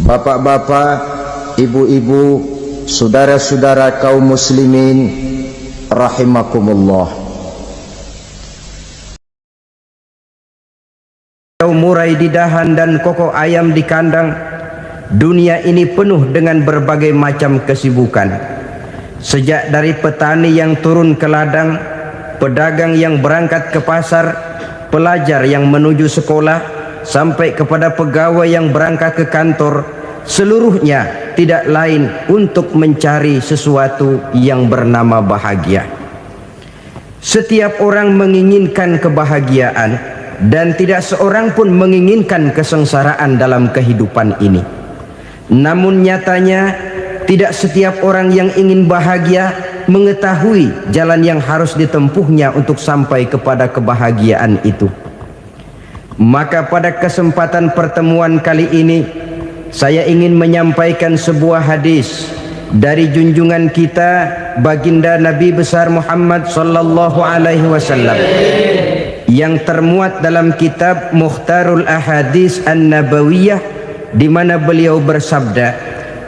Bapak-bapak, ibu-ibu, saudara-saudara kaum muslimin rahimakumullah. Murai di dahan dan koko ayam di kandang, dunia ini penuh dengan berbagai macam kesibukan. Sejak dari petani yang turun ke ladang, pedagang yang berangkat ke pasar, pelajar yang menuju sekolah, sampai kepada pegawai yang berangkat ke kantor, seluruhnya tidak lain untuk mencari sesuatu yang bernama bahagia. Setiap orang menginginkan kebahagiaan, dan tidak seorang pun menginginkan kesengsaraan dalam kehidupan ini. Namun nyatanya tidak setiap orang yang ingin bahagia mengetahui jalan yang harus ditempuhnya untuk sampai kepada kebahagiaan itu. Maka pada kesempatan pertemuan kali ini, saya ingin menyampaikan sebuah hadis dari junjungan kita baginda Nabi besar Muhammad sallallahu alaihi wasallam yang termuat dalam kitab Mukhtarul Ahadis An-Nabawiyah, di mana beliau bersabda,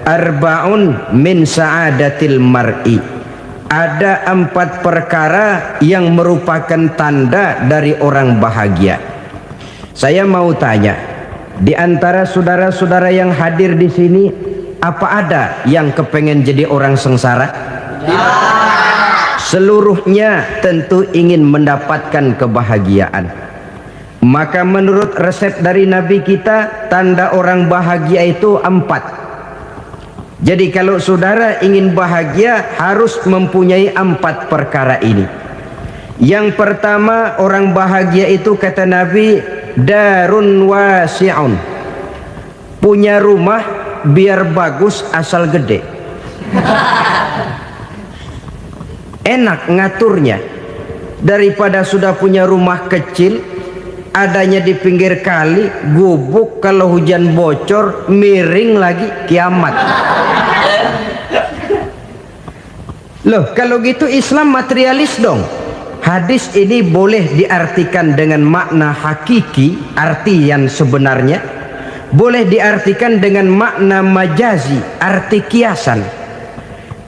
arba'un min sa'adatil mar'i. Ada 4 perkara yang merupakan tanda dari orang bahagia. Saya mau tanya, di antara saudara-saudara yang hadir di sini, apa ada yang kepengen jadi orang sengsara? Seluruhnya tentu ingin mendapatkan kebahagiaan. Maka menurut resep dari Nabi kita, tanda orang bahagia itu 4. Jadi kalau saudara ingin bahagia, harus mempunyai 4 perkara ini. Yang pertama, orang bahagia itu kata Nabi, darun wasi'un. Punya rumah biar bagus asal gede. Enak ngaturnya, daripada sudah punya rumah kecil adanya di pinggir kali, gubuk, kalau hujan bocor miring lagi, kiamat. Loh, kalau gitu Islam materialis dong. Hadis ini boleh diartikan dengan makna hakiki, arti yang sebenarnya, boleh diartikan dengan makna majazi, arti kiasan.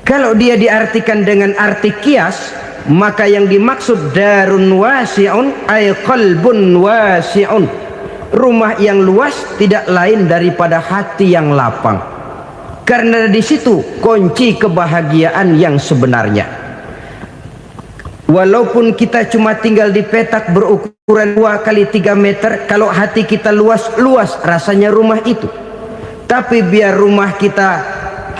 Kalau dia diartikan dengan arti kias, maka yang dimaksud darun wasi'un ay qalbun wasi'un. Rumah yang luas tidak lain daripada hati yang lapang. Karena di situ kunci kebahagiaan yang sebenarnya. Walaupun kita cuma tinggal di petak berukuran 2 kali 3 meter, kalau hati kita luas-luas rasanya rumah itu. Tapi biar rumah kita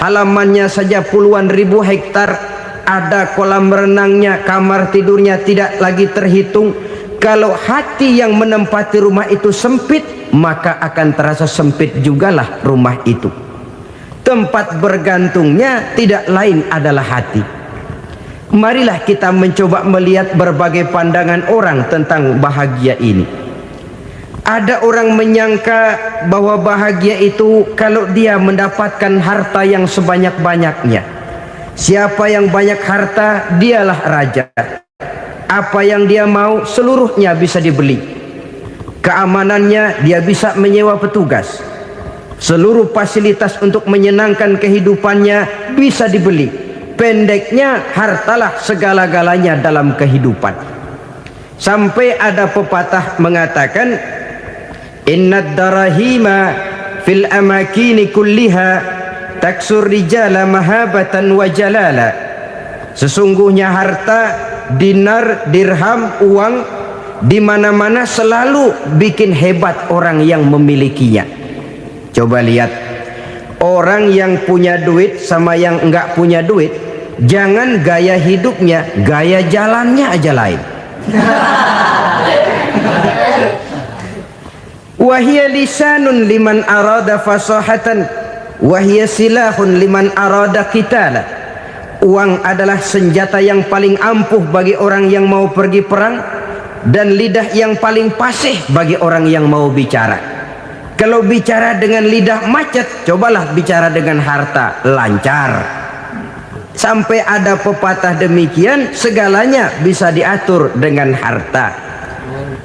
halamannya saja puluhan ribu hektar, ada kolam renangnya, kamar tidurnya tidak lagi terhitung. Kalau hati yang menempati rumah itu sempit, maka akan terasa sempit jugalah rumah itu. Tempat bergantungnya tidak lain adalah hati. Marilah kita mencoba melihat berbagai pandangan orang tentang bahagia ini. Ada orang menyangka bahwa bahagia itu kalau dia mendapatkan harta yang sebanyak-banyaknya. Siapa yang banyak harta, dialah raja. Apa yang dia mau, seluruhnya bisa dibeli. Keamanannya, dia bisa menyewa petugas. Seluruh fasilitas untuk menyenangkan kehidupannya bisa dibeli. Pendeknya, hartalah segala-galanya dalam kehidupan. Sampai ada pepatah mengatakan, innad darahima fil amakini kulliha taksur rijala mahabatan wa jalala. Sesungguhnya harta, dinar, dirham, uang di mana-mana selalu bikin hebat orang yang memilikinya. Coba lihat, orang yang punya duit sama yang enggak punya duit, jangan gaya hidupnya, gaya jalannya aja lain. Wahia lisanun liman arada fasahatan, wahia silahun liman arada qitala. Uang adalah senjata yang paling ampuh bagi orang yang mau pergi perang, dan lidah yang paling fasih bagi orang yang mau bicara. Kalau bicara dengan lidah macet, cobalah bicara dengan harta, lancar. Sampai ada pepatah demikian, segalanya bisa diatur dengan harta.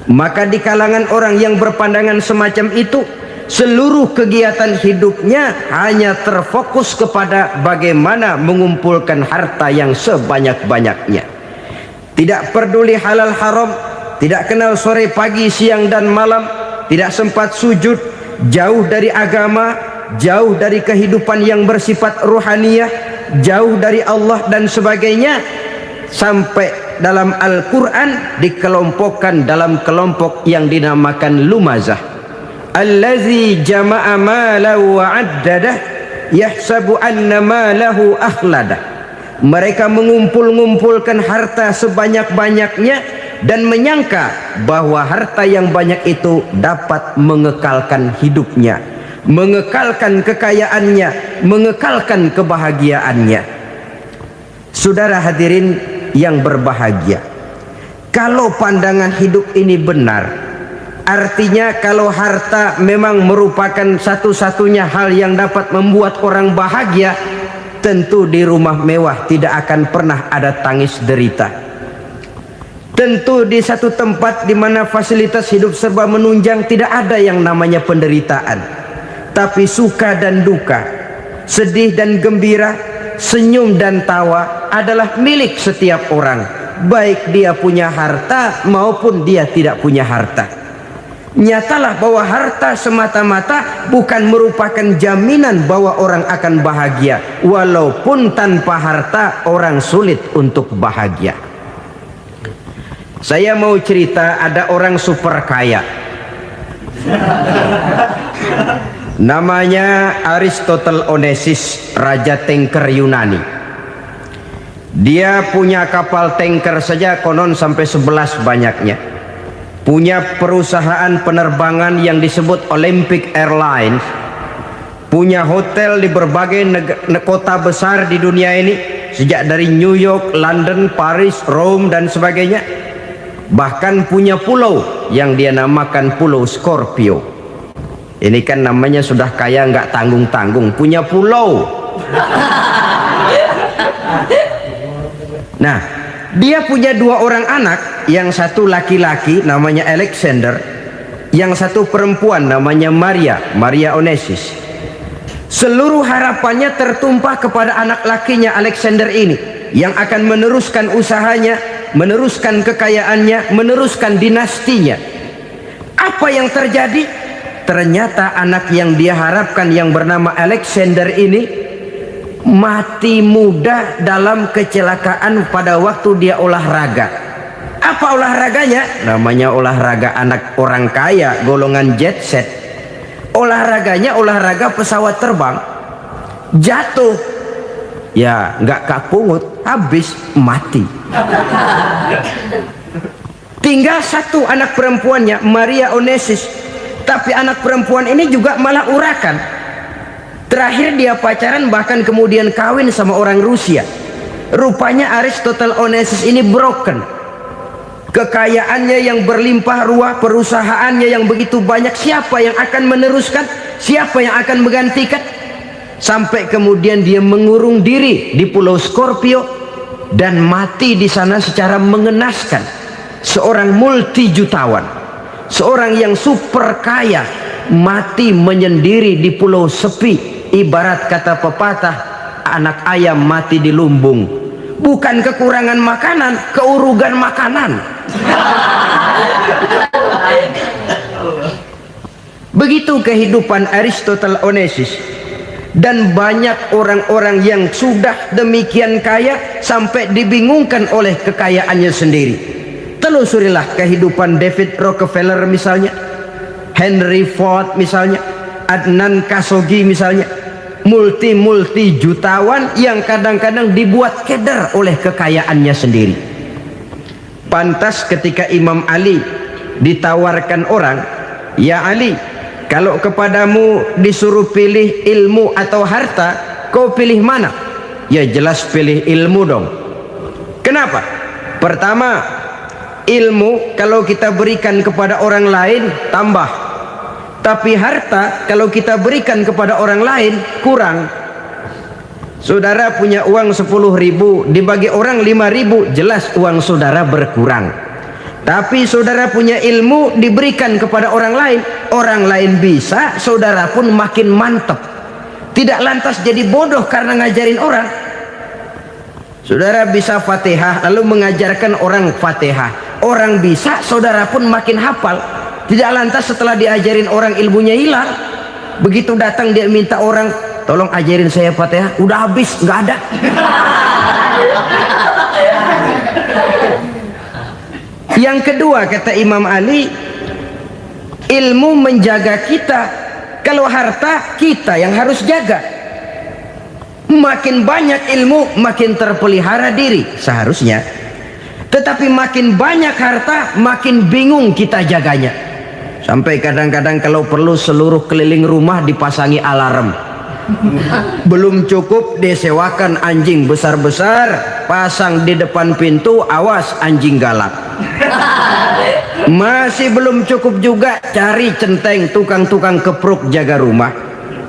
Maka di kalangan orang yang berpandangan semacam itu, seluruh kegiatan hidupnya hanya terfokus kepada bagaimana mengumpulkan harta yang sebanyak-banyaknya. Tidak peduli halal haram, tidak kenal sore pagi siang dan malam, tidak sempat sujud, jauh dari agama, jauh dari kehidupan yang bersifat ruhaniyah, jauh dari Allah dan sebagainya. Sampai dalam Al-Quran dikelompokkan dalam kelompok yang dinamakan lumazah. Allazi jama'a malahu wa addadah yahsabu anna malahu akhladah. Mereka mengumpul-ngumpulkan harta sebanyak-banyaknya dan menyangka bahwa harta yang banyak itu dapat mengekalkan hidupnya, mengekalkan kekayaannya, mengekalkan kebahagiaannya. Saudara hadirin yang berbahagia, kalau pandangan hidup ini benar, artinya kalau harta memang merupakan satu-satunya hal yang dapat membuat orang bahagia, tentu di rumah mewah tidak akan pernah ada tangis derita. Tentu di satu tempat di mana fasilitas hidup serba menunjang tidak ada yang namanya penderitaan. Tapi suka dan duka, sedih dan gembira, senyum dan tawa adalah milik setiap orang, baik dia punya harta maupun dia tidak punya harta. Nyatalah bahwa harta semata-mata bukan merupakan jaminan bahwa orang akan bahagia, walaupun tanpa harta orang sulit untuk bahagia. Saya mau cerita, ada orang super kaya, namanya Aristotle Onassis, raja tanker Yunani. Dia punya kapal tanker saja konon sampai 11 banyaknya. Punya perusahaan penerbangan yang disebut Olympic Airlines. Punya hotel di berbagai kota besar di dunia ini, sejak dari New York, London, Paris, Rome dan sebagainya. Bahkan punya pulau yang dia namakan Pulau Scorpio. Ini kan namanya sudah kaya nggak tanggung-tanggung, punya pulau. Nah, dia punya 2 orang anak, yang satu laki-laki namanya Alexander, yang satu perempuan namanya Maria Onassis. Seluruh harapannya tertumpah kepada anak lakinya Alexander ini, yang akan meneruskan usahanya, meneruskan kekayaannya, meneruskan dinastinya. Apa yang terjadi? Ternyata anak yang dia harapkan yang bernama Alexander ini mati muda dalam kecelakaan pada waktu dia olahraga. Apa olahraganya? Namanya olahraga anak orang kaya, golongan jet set. Olahraganya olahraga pesawat terbang. Jatuh, ya nggak kapungut, habis mati. Tinggal satu anak perempuannya, Maria Onassis. Tapi anak perempuan ini juga malah urakan. Terakhir dia pacaran, bahkan kemudian kawin sama orang Rusia. Rupanya Aristotle Onassis ini broken. Kekayaannya yang berlimpah ruah, perusahaannya yang begitu banyak, siapa yang akan meneruskan? Siapa yang akan menggantikan? Sampai kemudian dia mengurung diri di Pulau Scorpio dan mati di sana secara mengenaskan. Seorang multi jutawan, seorang yang super kaya, mati menyendiri di pulau sepi. Ibarat kata pepatah, anak ayam mati di lumbung. Bukan kekurangan makanan, keurugan makanan. Begitu kehidupan Aristotle Onassis. Dan banyak orang-orang yang sudah demikian kaya sampai dibingungkan oleh kekayaannya sendiri. Telusurilah kehidupan David Rockefeller misalnya, Henry Ford misalnya, Adnan Khashoggi misalnya. Multi jutawan yang kadang-kadang dibuat keder oleh kekayaannya sendiri. Pantas ketika Imam Ali ditawarkan orang, "Ya Ali, kalau kepadamu disuruh pilih ilmu atau harta, kau pilih mana?" Ya jelas pilih ilmu dong. Kenapa? Pertama, ilmu kalau kita berikan kepada orang lain tambah. Tapi harta kalau kita berikan kepada orang lain kurang. Saudara punya uang 10.000, dibagi orang 5.000, jelas uang saudara berkurang. Tapi saudara punya ilmu diberikan kepada orang lain bisa, saudara pun makin mantap. Tidak lantas jadi bodoh karena ngajarin orang. Saudara bisa Fatihah lalu mengajarkan orang Fatihah. Orang bisa, saudara pun makin hafal. Tidak lantas setelah diajarin orang ilmunya hilang. Begitu datang dia minta orang, tolong ajarin saya Fatihah, udah habis, nggak ada. Yang kedua kata Imam Ali, ilmu menjaga kita. Kalau harta, kita yang harus jaga. Makin banyak ilmu, makin terpelihara diri seharusnya. Tetapi makin banyak harta, makin bingung kita jaganya. Sampai kadang-kadang kalau perlu seluruh keliling rumah dipasangi alarm. Belum cukup disewakan anjing besar-besar, pasang di depan pintu, awas anjing galak. Masih belum cukup juga, cari centeng tukang-tukang kepruk jaga rumah.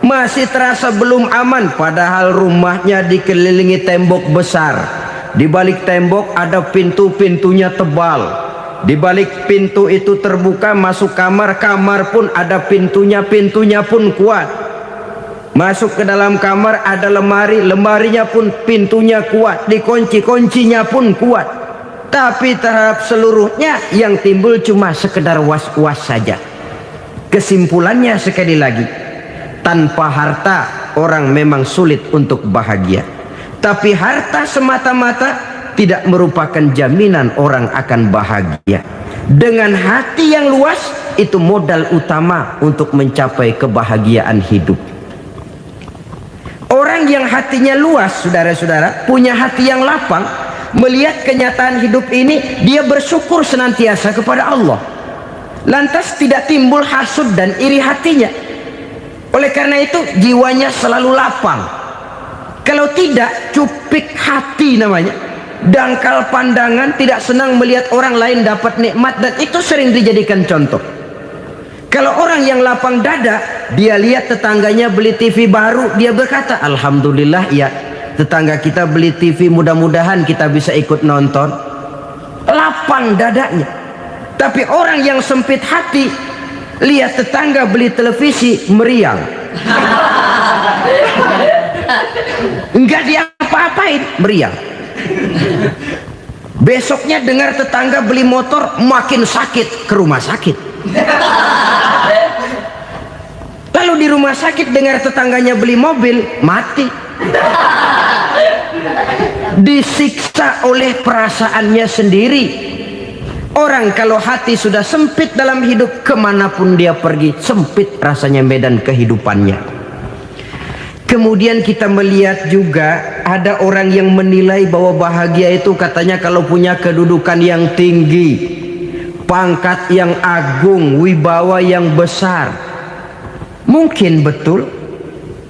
Masih terasa belum aman, padahal rumahnya dikelilingi tembok besar. Di balik tembok ada pintu-pintunya tebal. Di balik pintu itu terbuka masuk kamar, kamar pun ada pintunya, pintunya pun kuat. Masuk ke dalam kamar ada lemari, lemarinya pun pintunya kuat, dikunci, kuncinya pun kuat. Tapi terhadap seluruhnya yang timbul cuma sekedar was-was saja. Kesimpulannya sekali lagi, tanpa harta orang memang sulit untuk bahagia. Tapi harta semata-mata tidak merupakan jaminan orang akan bahagia. Dengan hati yang luas, itu modal utama untuk mencapai kebahagiaan hidup. Orang yang hatinya luas, saudara-saudara, punya hati yang lapang, melihat kenyataan hidup ini, dia bersyukur senantiasa kepada Allah. Lantas tidak timbul hasud dan iri hatinya. Oleh karena itu jiwanya selalu lapang. Kalau tidak, cupik hati namanya, dangkal pandangan, tidak senang melihat orang lain dapat nikmat, dan itu sering dijadikan contoh. Kalau orang yang lapang dada, dia lihat tetangganya beli TV baru, dia berkata, alhamdulillah ya, tetangga kita beli TV, mudah-mudahan kita bisa ikut nonton. Lapang dadanya. Tapi orang yang sempit hati, lihat tetangga beli televisi, meriang. Enggak diapa-apain, meriang. Besoknya dengar tetangga beli motor, makin sakit, ke rumah sakit. Lalu di rumah sakit dengar tetangganya beli mobil, mati. Disiksa oleh perasaannya sendiri. Orang kalau hati sudah sempit dalam hidup, kemanapun dia pergi, sempit rasanya medan kehidupannya. Kemudian kita melihat juga ada orang yang menilai bahwa bahagia itu katanya kalau punya kedudukan yang tinggi, pangkat yang agung, wibawa yang besar. Mungkin betul,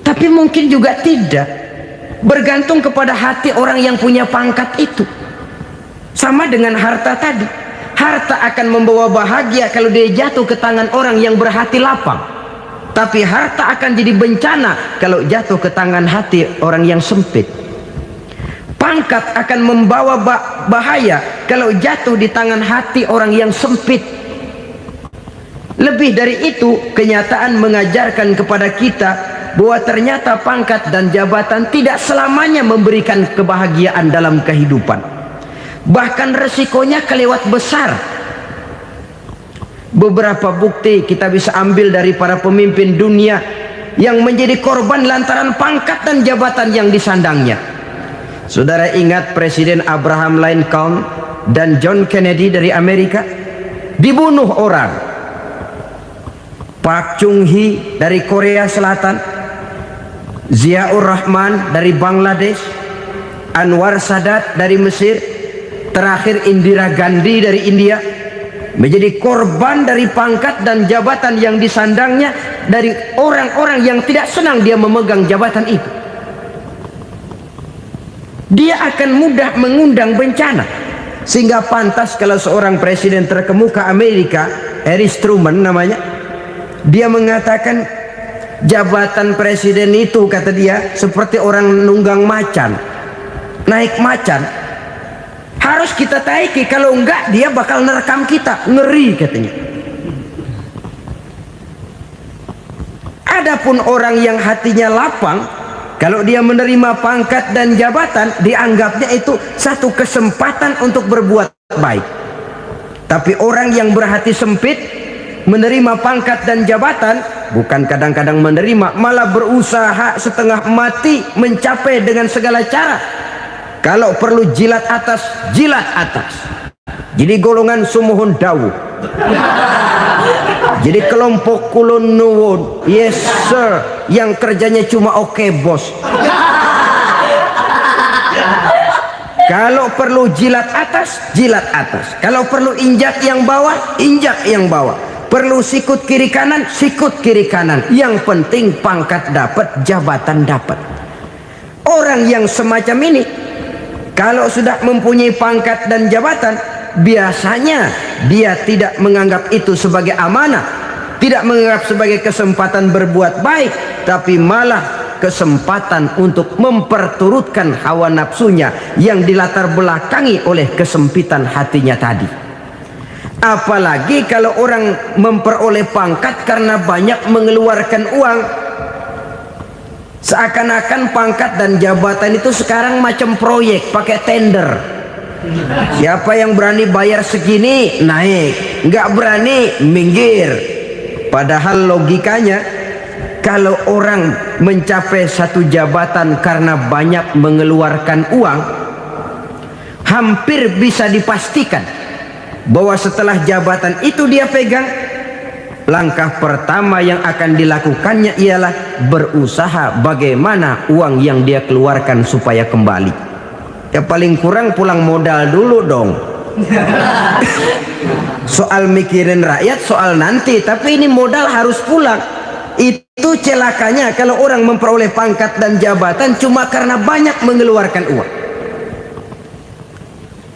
tapi mungkin juga tidak. Bergantung kepada hati orang yang punya pangkat itu. Sama dengan harta tadi. Harta akan membawa bahagia kalau dia jatuh ke tangan orang yang berhati lapang. Tapi harta akan jadi bencana kalau jatuh ke tangan hati orang yang sempit. Pangkat akan membawa bahaya kalau jatuh di tangan hati orang yang sempit. Lebih dari itu, kenyataan mengajarkan kepada kita bahwa ternyata pangkat dan jabatan tidak selamanya memberikan kebahagiaan dalam kehidupan. Bahkan resikonya kelewat besar. Beberapa bukti kita bisa ambil dari para pemimpin dunia yang menjadi korban lantaran pangkat dan jabatan yang disandangnya. Saudara ingat Presiden Abraham Lincoln dan John Kennedy dari Amerika? Dibunuh orang. Park Chung-hee dari Korea Selatan, Ziaur Rahman dari Bangladesh, Anwar Sadat dari Mesir, terakhir Indira Gandhi dari India, menjadi korban dari pangkat dan jabatan yang disandangnya dari orang-orang yang tidak senang dia memegang jabatan itu. Dia akan mudah mengundang bencana. Sehingga pantas kalau seorang presiden terkemuka Amerika, Harry Truman namanya, dia mengatakan jabatan presiden itu, kata dia, seperti orang nunggang macan, naik macan. Harus kita taiki, kalau enggak dia bakal nerekam kita, ngeri katanya. Adapun orang yang hatinya lapang, kalau dia menerima pangkat dan jabatan, dianggapnya itu satu kesempatan untuk berbuat baik. Tapi orang yang berhati sempit, menerima pangkat dan jabatan, bukan kadang-kadang menerima, malah berusaha setengah mati mencapai dengan segala cara. Kalau perlu jilat atas, jilat atas. Jadi golongan sumuhun dawu. Jadi kelompok kulon nuwun, yes sir, yang kerjanya cuma oke bos. Kalau perlu jilat atas, jilat atas. Kalau perlu injak yang bawah, injak yang bawah. Perlu sikut kiri kanan, sikut kiri kanan. Yang penting pangkat dapat, jabatan dapat. Orang yang semacam ini, kalau sudah mempunyai pangkat dan jabatan, biasanya dia tidak menganggap itu sebagai amanah, tidak menganggap sebagai kesempatan berbuat baik, tapi malah kesempatan untuk memperturutkan hawa nafsunya yang dilatar belakangi oleh kesempitan hatinya tadi. Apalagi kalau orang memperoleh pangkat karena banyak mengeluarkan uang, seakan-akan pangkat dan jabatan itu sekarang macam proyek, pakai tender. Siapa yang berani bayar segini naik, nggak berani minggir. Padahal logikanya, kalau orang mencapai satu jabatan karena banyak mengeluarkan uang, hampir bisa dipastikan bahwa setelah jabatan itu dia pegang, langkah pertama yang akan dilakukannya ialah berusaha bagaimana uang yang dia keluarkan supaya kembali. Ya paling kurang pulang modal dulu dong. Soal mikirin rakyat soal nanti, tapi ini modal harus pulang. Itu celakanya kalau orang memperoleh pangkat dan jabatan cuma karena banyak mengeluarkan uang.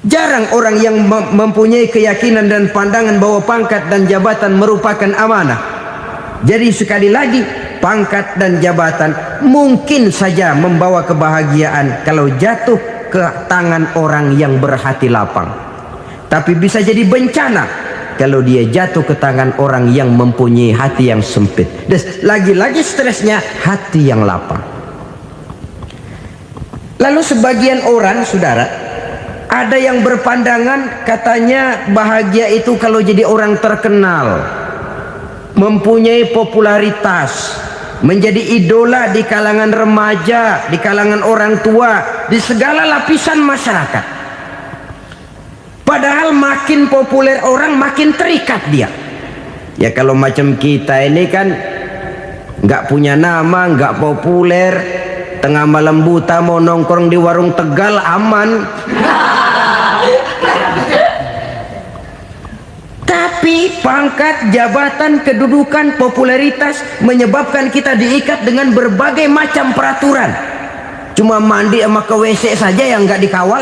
Jarang orang yang mempunyai keyakinan dan pandangan bahwa pangkat dan jabatan merupakan amanah. Jadi sekali lagi, pangkat dan jabatan mungkin saja membawa kebahagiaan kalau jatuh ke tangan orang yang berhati lapang, tapi bisa jadi bencana kalau dia jatuh ke tangan orang yang mempunyai hati yang sempit. Dan lagi-lagi stresnya hati yang lapang. Lalu sebagian orang, saudara, ada yang berpandangan katanya bahagia itu kalau jadi orang terkenal, mempunyai popularitas, menjadi idola di kalangan remaja, di kalangan orang tua, di segala lapisan masyarakat. Padahal makin populer orang, makin terikat dia. Ya kalau macam kita ini kan nggak punya nama, nggak populer, tengah malam buta mau nongkrong di warung Tegal aman. Tapi pangkat, jabatan, kedudukan, popularitas menyebabkan kita diikat dengan berbagai macam peraturan. Cuma mandi sama ke WC saja yang nggak dikawal.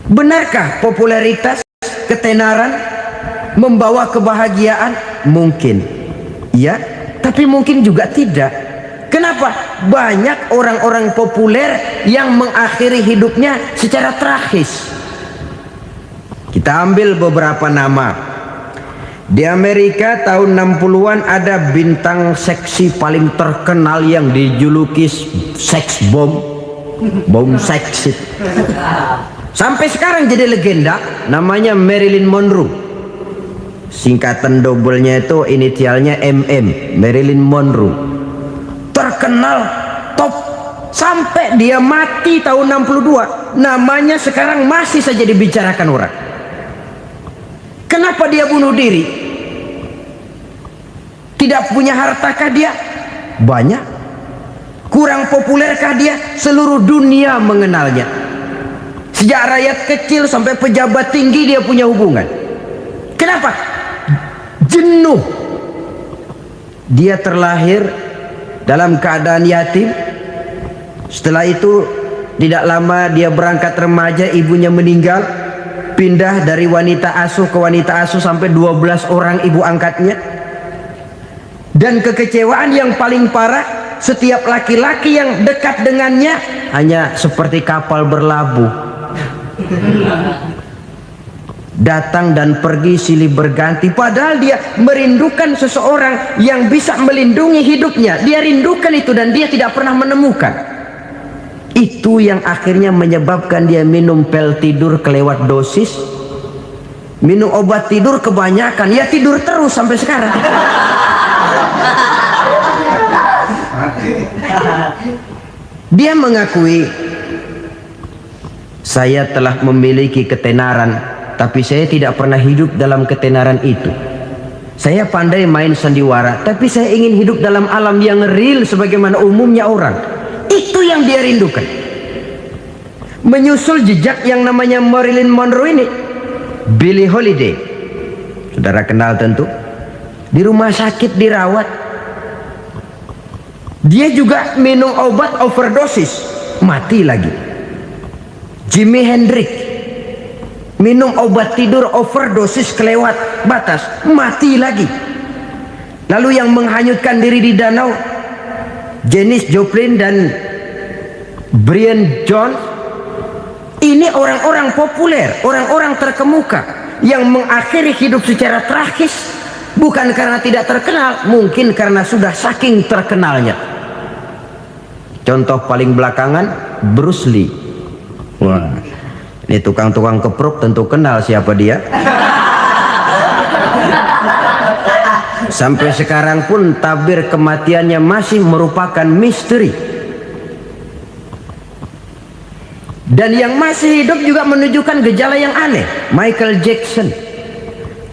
Benarkah popularitas, ketenaran membawa kebahagiaan? Mungkin ya, tapi mungkin juga tidak. Kenapa? Banyak orang-orang populer yang mengakhiri hidupnya secara tragis. Kita ambil beberapa nama. Di Amerika tahun 60-an ada bintang seksi paling terkenal yang dijuluki seks bom, bom seks. Sampai sekarang jadi legenda, namanya Marilyn Monroe. Singkatan doublenya itu inisialnya MM, Marilyn Monroe. Terkenal top sampai dia mati tahun 62, namanya sekarang masih saja dibicarakan orang. Kenapa dia bunuh diri? Tidak punya hartakah dia? Banyak. Kurang populerkah dia? Seluruh dunia mengenalnya. Sejak rakyat kecil sampai pejabat tinggi dia punya hubungan. Kenapa? Jenuh. Dia terlahir dalam keadaan yatim. Setelah itu tidak lama dia berangkat remaja, ibunya meninggal, pindah dari wanita asuh ke wanita asuh sampai 12 orang ibu angkatnya. Dan kekecewaan yang paling parah, setiap laki-laki yang dekat dengannya hanya seperti kapal berlabuh, datang dan pergi silih berganti. Padahal dia merindukan seseorang yang bisa melindungi hidupnya. Dia rindukan itu dan dia tidak pernah menemukan. Itu yang akhirnya menyebabkan dia minum pil tidur kelewat dosis, minum obat tidur kebanyakan, ya tidur terus sampai sekarang. Dia mengakui, saya telah memiliki ketenaran, tapi saya tidak pernah hidup dalam ketenaran itu. Saya pandai main sandiwara, tapi saya ingin hidup dalam alam yang real sebagaimana umumnya orang. Itu yang dia rindukan. Menyusul jejak yang namanya Marilyn Monroe ini, Billie Holiday, saudara kenal tentu, di rumah sakit dirawat. Dia juga minum obat overdosis, mati lagi. Jimi Hendrix minum obat tidur overdosis kelewat batas, mati lagi. Lalu yang menghanyutkan diri di danau, Janis Joplin dan Brian Jones. Ini orang-orang populer, orang-orang terkemuka yang mengakhiri hidup secara tragis, bukan karena tidak terkenal, mungkin karena sudah saking terkenalnya. Contoh paling belakangan, Bruce Lee. Wah, ini tukang-tukang keprok tentu kenal siapa dia. Sampai sekarang pun tabir kematiannya masih merupakan misteri. Dan yang masih hidup juga menunjukkan gejala yang aneh. Michael Jackson,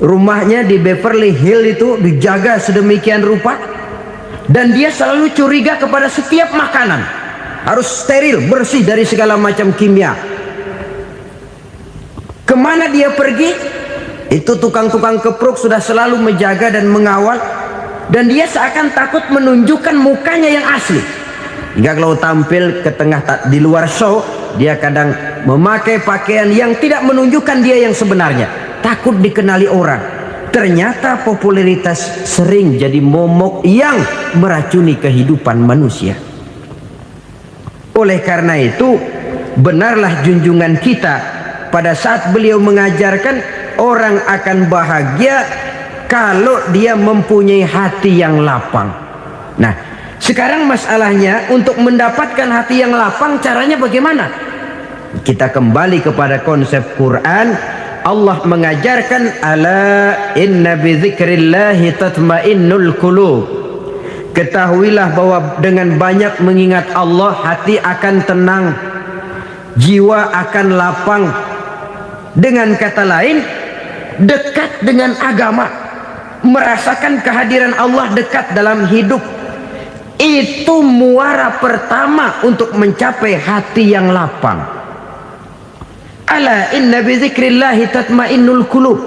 rumahnya di Beverly Hills itu dijaga sedemikian rupa, dan dia selalu curiga kepada setiap makanan harus steril, bersih dari segala macam kimia. Kemana dia pergi, itu tukang-tukang keprok sudah selalu menjaga dan mengawal, dan dia seakan takut menunjukkan mukanya yang asli. Hingga kalau tampil ke tengah di luar show, dia kadang memakai pakaian yang tidak menunjukkan dia yang sebenarnya, takut dikenali orang. Ternyata popularitas sering jadi momok yang meracuni kehidupan manusia. Oleh karena itu, benarlah junjungan kita pada saat beliau mengajarkan orang akan bahagia kalau dia mempunyai hati yang lapang. Nah, sekarang masalahnya untuk mendapatkan hati yang lapang, caranya bagaimana? Kita kembali kepada konsep Quran. Allah mengajarkan, ala inna bi dzikrillahi tatmainnul qulub. Ketahuilah bahwa dengan banyak mengingat Allah, hati akan tenang, jiwa akan lapang. Dengan kata lain, dekat dengan agama, merasakan kehadiran Allah dekat dalam hidup, itu muara pertama untuk mencapai hati yang lapang. Ala inna bi dzikrillahi tatmainnul qulub.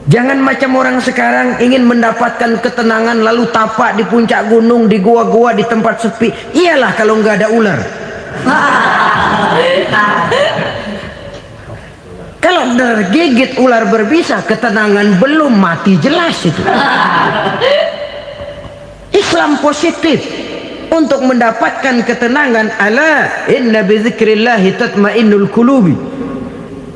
Jangan macam orang sekarang ingin mendapatkan ketenangan lalu tapak di puncak gunung, di gua-gua, di tempat sepi. Iyalah kalau nggak ada ular. Kalau tergigit ular berbisa, ketenangan belum, mati jelas itu. Islam positif untuk mendapatkan ketenangan. Ala inna bi dzikrillahi tatmainnul qulubi.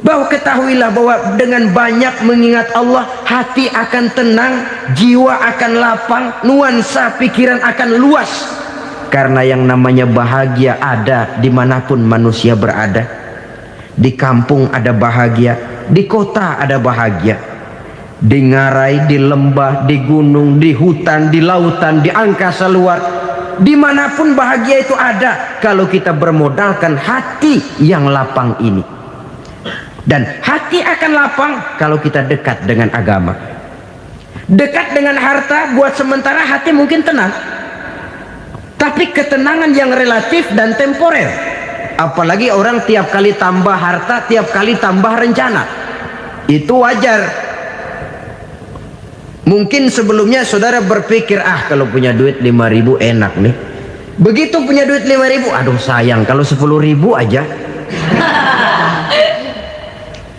Bahwa ketahuilah bahwa dengan banyak mengingat Allah, hati akan tenang, jiwa akan lapang, nuansa pikiran akan luas. Karena yang namanya bahagia ada dimanapun manusia berada. Di kampung ada bahagia, di kota ada bahagia, di ngarai, di lembah, di gunung, di hutan, di lautan, di angkasa luar, dimanapun bahagia itu ada kalau kita bermodalkan hati yang lapang ini. Dan hati akan lapang kalau kita dekat dengan agama. Dekat dengan harta buat sementara hati mungkin tenang, tapi ketenangan yang relatif dan temporer. Apalagi orang tiap kali tambah harta, tiap kali tambah rencana, itu wajar. Mungkin sebelumnya saudara berpikir, kalau punya duit 5.000 enak nih. Begitu punya duit 5.000, aduh sayang kalau 10.000 aja.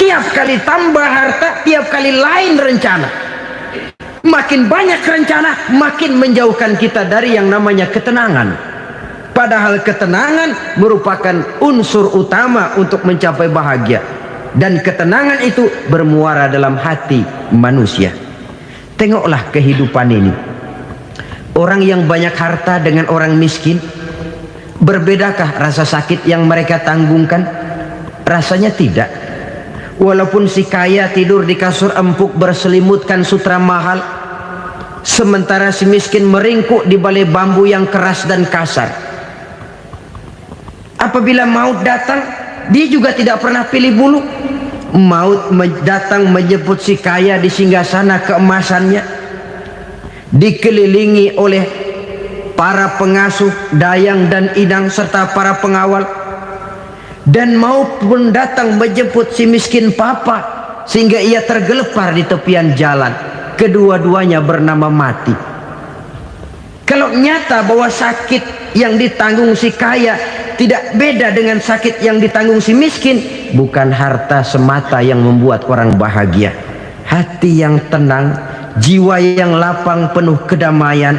Tiap kali tambah harta, tiap kali lain rencana. Makin banyak rencana, makin menjauhkan kita dari yang namanya ketenangan. Padahal ketenangan merupakan unsur utama untuk mencapai bahagia. Dan ketenangan itu bermuara dalam hati manusia. Tengoklah kehidupan ini. Orang yang banyak harta dengan orang miskin, berbedakah rasa sakit yang mereka tanggungkan? Rasanya tidak. Walaupun si kaya tidur di kasur empuk berselimutkan sutra mahal, sementara si miskin meringkuk di balai bambu yang keras dan kasar. Apabila maut datang, dia juga tidak pernah pilih bulu. Maut datang menjemput si kaya di singgasana keemasannya, dikelilingi oleh para pengasuh, dayang dan inang serta para pengawal. Dan maut pun datang menjemput si miskin papa, sehingga ia tergelepar di tepian jalan. Kedua-duanya bernama mati. Kalau nyata bahwa sakit yang ditanggung si kaya tidak beda dengan sakit yang ditanggung si miskin, bukan harta semata yang membuat orang bahagia. Hati yang tenang, jiwa yang lapang penuh kedamaian,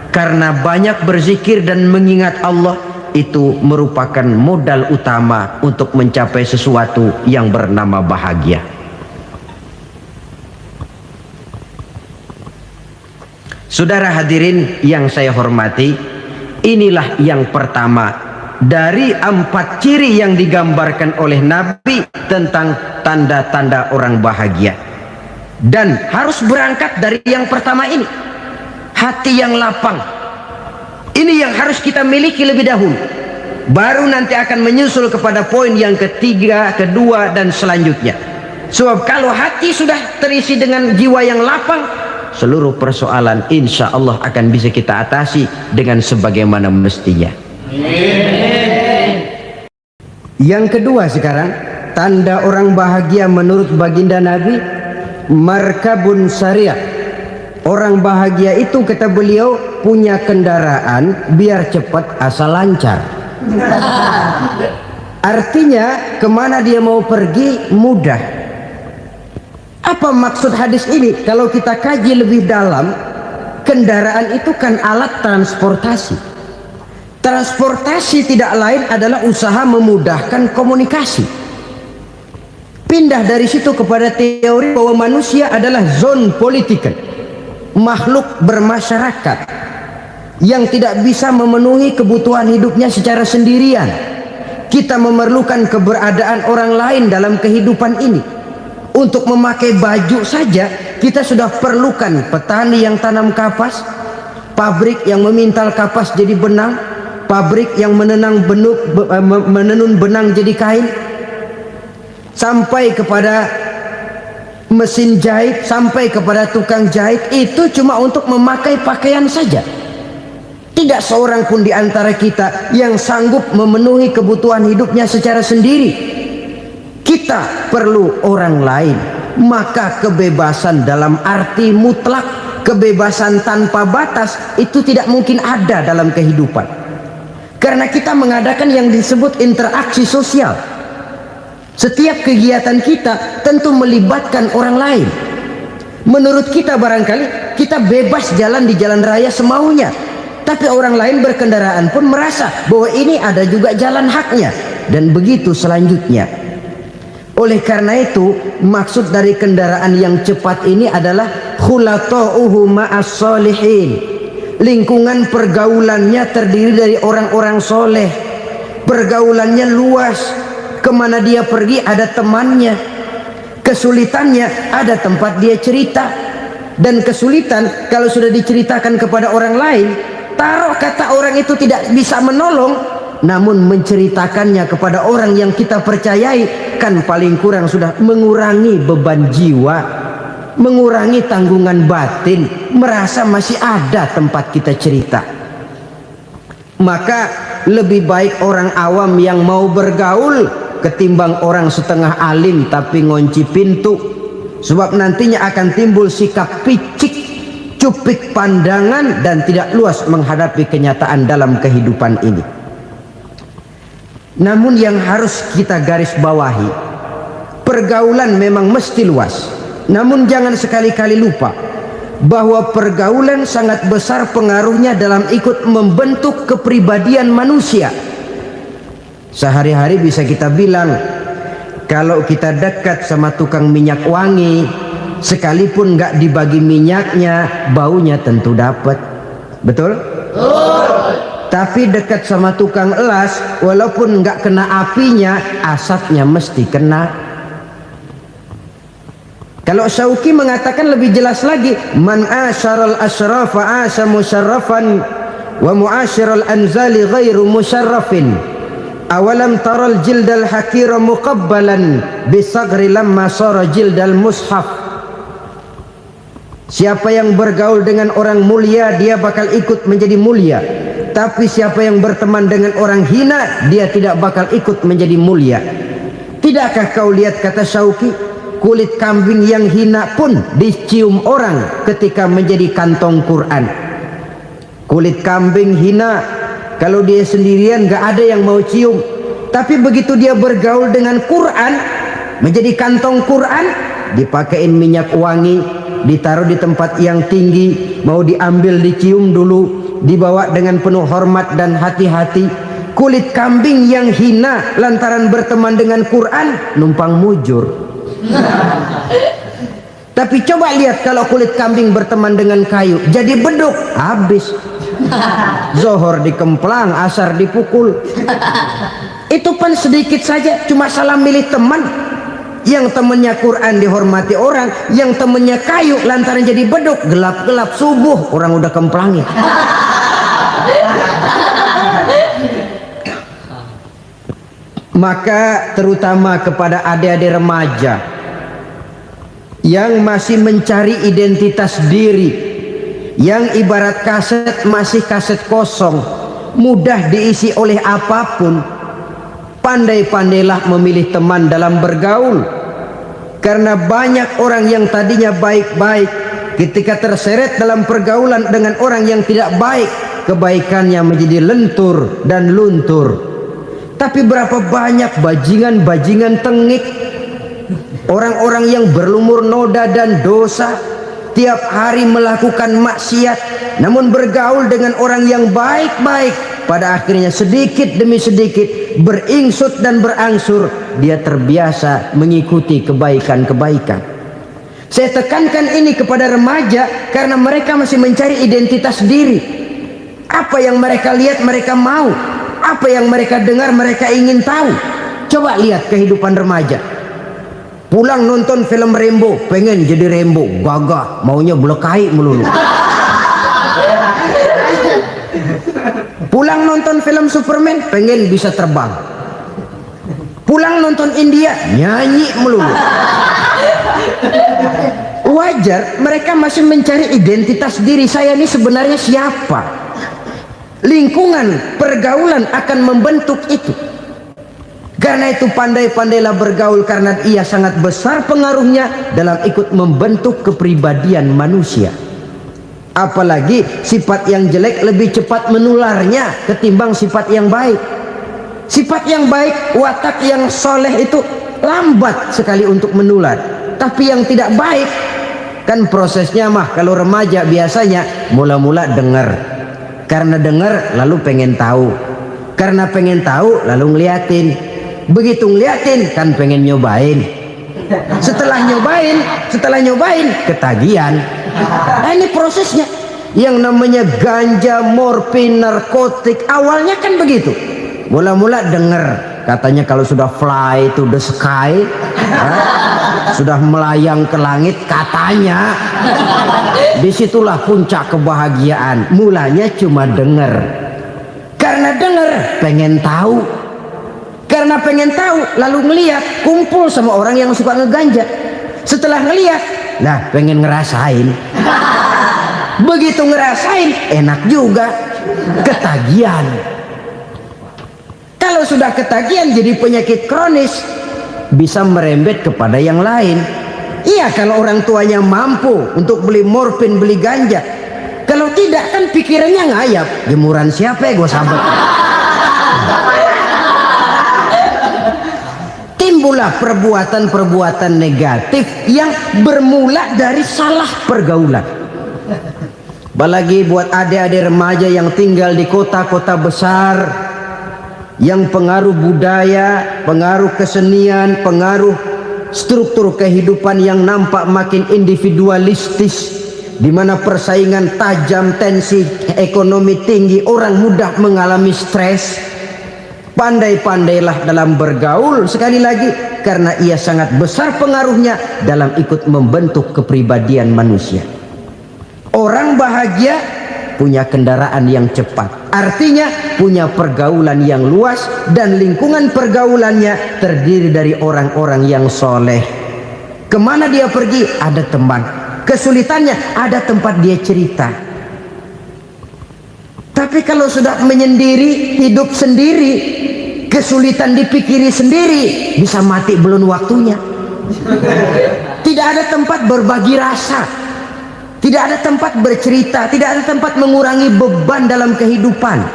karena banyak berzikir dan mengingat Allah, itu merupakan modal utama untuk mencapai sesuatu yang bernama bahagia. Saudara hadirin yang saya hormati, inilah yang pertama dari 4 ciri yang digambarkan oleh Nabi tentang tanda-tanda orang bahagia. Dan harus berangkat dari yang pertama ini, hati yang lapang. Ini yang harus kita miliki lebih dahulu. Baru nanti akan menyusul kepada poin yang ketiga, kedua, dan selanjutnya. Sebab kalau hati sudah terisi dengan jiwa yang lapang, seluruh persoalan insya Allah akan bisa kita atasi dengan sebagaimana mestinya. Yang kedua sekarang, tanda orang bahagia menurut baginda Nabi, markabun syariah. Orang bahagia itu, kata beliau, punya kendaraan biar cepat asal lancar. Artinya kemana dia mau pergi mudah. Apa maksud hadis ini? Kalau kita kaji lebih dalam, kendaraan itu kan alat transportasi. Transportasi tidak lain adalah usaha memudahkan komunikasi. Pindah dari situ kepada teori bahwa manusia adalah zon political, makhluk bermasyarakat yang tidak bisa memenuhi kebutuhan hidupnya secara sendirian. Kita memerlukan keberadaan orang lain dalam kehidupan ini. Untuk memakai baju saja kita sudah perlukan petani yang tanam kapas, pabrik yang memintal kapas jadi benang, pabrik yang menenun benang jadi kain, sampai kepada mesin jahit, sampai kepada tukang jahit. Itu cuma untuk memakai pakaian saja. Tidak seorang pun di antara kita yang sanggup memenuhi kebutuhan hidupnya secara sendiri. Kita perlu orang lain. Maka kebebasan dalam arti mutlak, kebebasan tanpa batas, itu tidak mungkin ada dalam kehidupan. Karena kita mengadakan yang disebut interaksi sosial. Setiap kegiatan kita tentu melibatkan orang lain. Menurut kita barangkali kita bebas jalan di jalan raya semaunya, tapi orang lain berkendaraan pun merasa bahwa ini ada juga jalan haknya, dan begitu selanjutnya. Oleh karena itu, maksud dari kendaraan yang cepat ini adalah khulata'uhu ma'as solihin. Lingkungan pergaulannya terdiri dari orang-orang soleh. Pergaulannya luas. Kemana dia pergi ada temannya. Kesulitannya ada tempat dia cerita. Dan kesulitan kalau sudah diceritakan kepada orang lain, taruh kata orang itu tidak bisa menolong, namun menceritakannya kepada orang yang kita percayai, kan paling kurang sudah mengurangi beban jiwa, mengurangi tanggungan batin, merasa masih ada tempat kita cerita. Maka lebih baik orang awam yang mau bergaul ketimbang orang setengah alim tapi ngunci pintu. Sebab nantinya akan timbul sikap picik, cupik pandangan, dan tidak luas menghadapi kenyataan dalam kehidupan ini. Namun yang harus kita garis bawahi, pergaulan memang mesti luas. Namun jangan sekali-kali lupa bahwa pergaulan sangat besar pengaruhnya dalam ikut membentuk kepribadian manusia. Sehari-hari bisa kita bilang, kalau kita dekat sama tukang minyak wangi, sekalipun nggak dibagi minyaknya, baunya tentu dapat. Betul? Tapi dekat sama tukang elas, walaupun nggak kena apinya, asapnya mesti kena. Kalau Syauqi mengatakan lebih jelas lagi, man asyaral asyrafa asa musyarrafan wa muasyiral anzali ghairu musyarrafin. Awalam taral jildal hakira muqabbalan bisagri lamma sara jildal mushaf. Siapa yang bergaul dengan orang mulia, dia bakal ikut menjadi mulia. Tapi siapa yang berteman dengan orang hina, dia tidak bakal ikut menjadi mulia. Tidakkah kau lihat, kata Syauqi, kulit kambing yang hina pun dicium orang ketika menjadi kantong Quran. Kulit kambing hina, kalau dia sendirian gak ada yang mau cium. Tapi begitu dia bergaul dengan Quran, menjadi kantong Quran, dipakein minyak wangi, ditaruh di tempat yang tinggi, mau diambil dicium dulu, dibawa dengan penuh hormat dan hati-hati. Kulit kambing yang hina lantaran berteman dengan Quran, numpang mujur. Tapi coba lihat kalau kulit kambing berteman dengan kayu, jadi beduk, habis. Zohor dikemplang, asar dipukul. Itu pun sedikit saja, cuma salah milih teman. Yang temannya Quran dihormati orang, yang temannya kayu lantaran jadi beduk, gelap-gelap subuh orang udah kemplangnya. Maka terutama kepada adik-adik remaja yang masih mencari identitas diri, yang ibarat kaset masih kaset kosong, mudah diisi oleh apapun, pandai-pandailah memilih teman dalam bergaul. Karena banyak orang yang tadinya baik-baik, ketika terseret dalam pergaulan dengan orang yang tidak baik, kebaikannya menjadi lentur dan luntur. Tapi berapa banyak bajingan-bajingan tengik, orang-orang yang berlumur noda dan dosa, tiap hari melakukan maksiat, namun bergaul dengan orang yang baik-baik, pada akhirnya sedikit demi sedikit beringsut dan berangsur dia terbiasa mengikuti kebaikan-kebaikan. Saya tekankan ini kepada remaja karena mereka masih mencari identitas diri. Apa yang mereka lihat mereka mau, apa yang mereka dengar mereka ingin tahu. Coba lihat kehidupan remaja. Pulang nonton film Rambo, pengen jadi Rambo, gagah, maunya belekai melulu. Pulang nonton film Superman, pengen bisa terbang. Pulang nonton India, nyanyi melulu. Wajar, mereka masih mencari identitas diri. Saya ini sebenarnya siapa? Lingkungan, pergaulan akan membentuk itu. Karena itu pandai-pandailah bergaul, karena ia sangat besar pengaruhnya dalam ikut membentuk kepribadian manusia. Apalagi sifat yang jelek lebih cepat menularnya ketimbang sifat yang baik. Sifat yang baik, watak yang soleh itu lambat sekali untuk menular. Tapi yang tidak baik, kan prosesnya mah kalau remaja biasanya mula-mula dengar. Karena dengar lalu pengen tahu. Karena pengen tahu lalu ngeliatin. Begitu ngeliatin kan pengen nyobain. Setelah nyobain ketagihan. Nah, ini prosesnya. Yang namanya ganja, morfin, narkotik awalnya kan begitu. Mula-mula dengar katanya kalau sudah fly to the sky, sudah melayang ke langit katanya, disitulah puncak kebahagiaan. Mulanya cuma dengar. Karena dengar pengen tahu. Karena pengen tahu lalu ngeliat, kumpul sama orang yang suka ngeganja. Setelah ngeliat, nah pengen ngerasain. Begitu ngerasain enak juga, ketagihan. Kalau sudah ketagihan jadi penyakit kronis, bisa merembet kepada yang lain. Iya, kalau orang tuanya mampu untuk beli morfin, beli ganja. Kalau tidak kan pikirannya ngayap, jemuran siapa ya gue sahabat. Timbullah perbuatan-perbuatan negatif yang bermula dari salah pergaulan. Apalagi buat adik-adik remaja yang tinggal di kota-kota besar, yang pengaruh budaya, pengaruh kesenian, pengaruh struktur kehidupan yang nampak makin individualistis, di mana persaingan tajam, tensi ekonomi tinggi, orang mudah mengalami stres. Pandai-pandailah dalam bergaul, sekali lagi, karena ia sangat besar pengaruhnya dalam ikut membentuk kepribadian manusia. Orang bahagia punya kendaraan yang cepat, artinya punya pergaulan yang luas, dan lingkungan pergaulannya terdiri dari orang-orang yang soleh. Kemana dia pergi ada teman, kesulitannya ada tempat dia cerita. Tapi kalau sudah menyendiri, hidup sendiri, kesulitan dipikiri sendiri, bisa mati belum waktunya. Tidak ada tempat berbagi rasa, tidak ada tempat bercerita, tidak ada tempat mengurangi beban dalam kehidupan.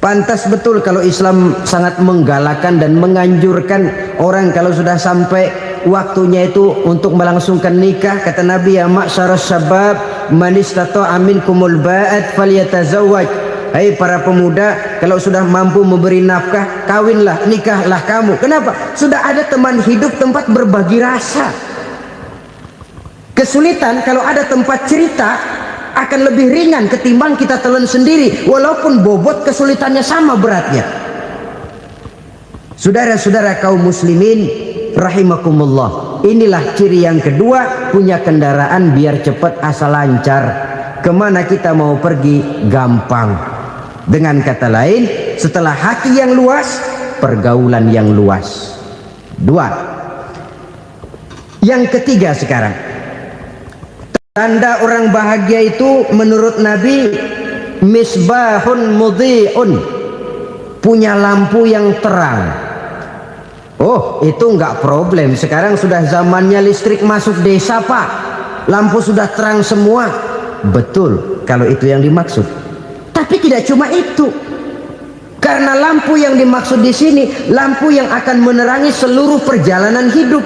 Pantas betul kalau Islam sangat menggalakkan dan menganjurkan orang kalau sudah sampai waktunya itu untuk melangsungkan nikah. Kata Nabi, ya ma'syaras syabab man istata'a minkumul ba'at falyatazawwaj. Hai para pemuda, kalau sudah mampu memberi nafkah, kawinlah, nikahlah kamu. Kenapa? Sudah ada teman hidup, tempat berbagi rasa. Kesulitan kalau ada tempat cerita akan lebih ringan ketimbang kita telan sendiri, walaupun bobot kesulitannya sama beratnya. Saudara-saudara kaum muslimin rahimakumullah, inilah ciri yang kedua, punya kendaraan biar cepat asal lancar. Kemana kita mau pergi gampang. Dengan kata lain, setelah hati yang luas, pergaulan yang luas. Dua. Yang ketiga sekarang, tanda orang bahagia itu menurut Nabi, misbahun mudhi'un, punya lampu yang terang. Oh, itu enggak problem. Sekarang sudah zamannya listrik masuk desa, Pak. Lampu sudah terang semua. Betul, kalau itu yang dimaksud. Tapi tidak cuma itu. Karena lampu yang dimaksud di sini, lampu yang akan menerangi seluruh perjalanan hidup.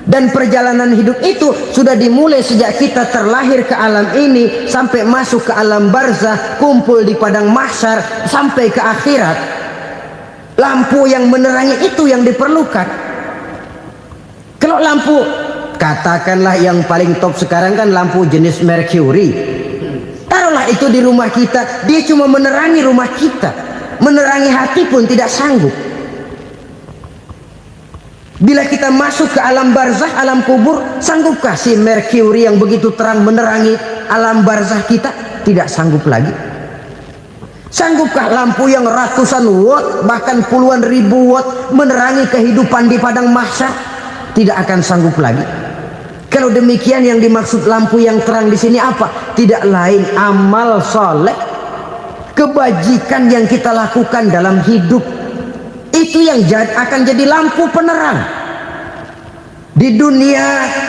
Dan perjalanan hidup itu sudah dimulai sejak kita terlahir ke alam ini, sampai masuk ke alam barzah, kumpul di padang mahsyar, sampai ke akhirat. Lampu yang menerangi itu yang diperlukan. Kalau lampu, katakanlah yang paling top sekarang kan lampu jenis Mercury. Taruhlah itu di rumah kita, dia cuma menerangi rumah kita, menerangi hati pun tidak sanggup. Bila kita masuk ke alam barzah, alam kubur, sanggupkah si Mercury yang begitu terang menerangi alam barzah kita? Tidak sanggup lagi. Sanggupkah lampu yang ratusan watt, bahkan puluhan ribu watt menerangi kehidupan di padang mahsyar? Tidak akan sanggup lagi. Kalau demikian, yang dimaksud lampu yang terang di sini apa? Tidak lain amal soleh, kebajikan yang kita lakukan dalam hidup. Itu yang akan jadi lampu penerang. Di dunia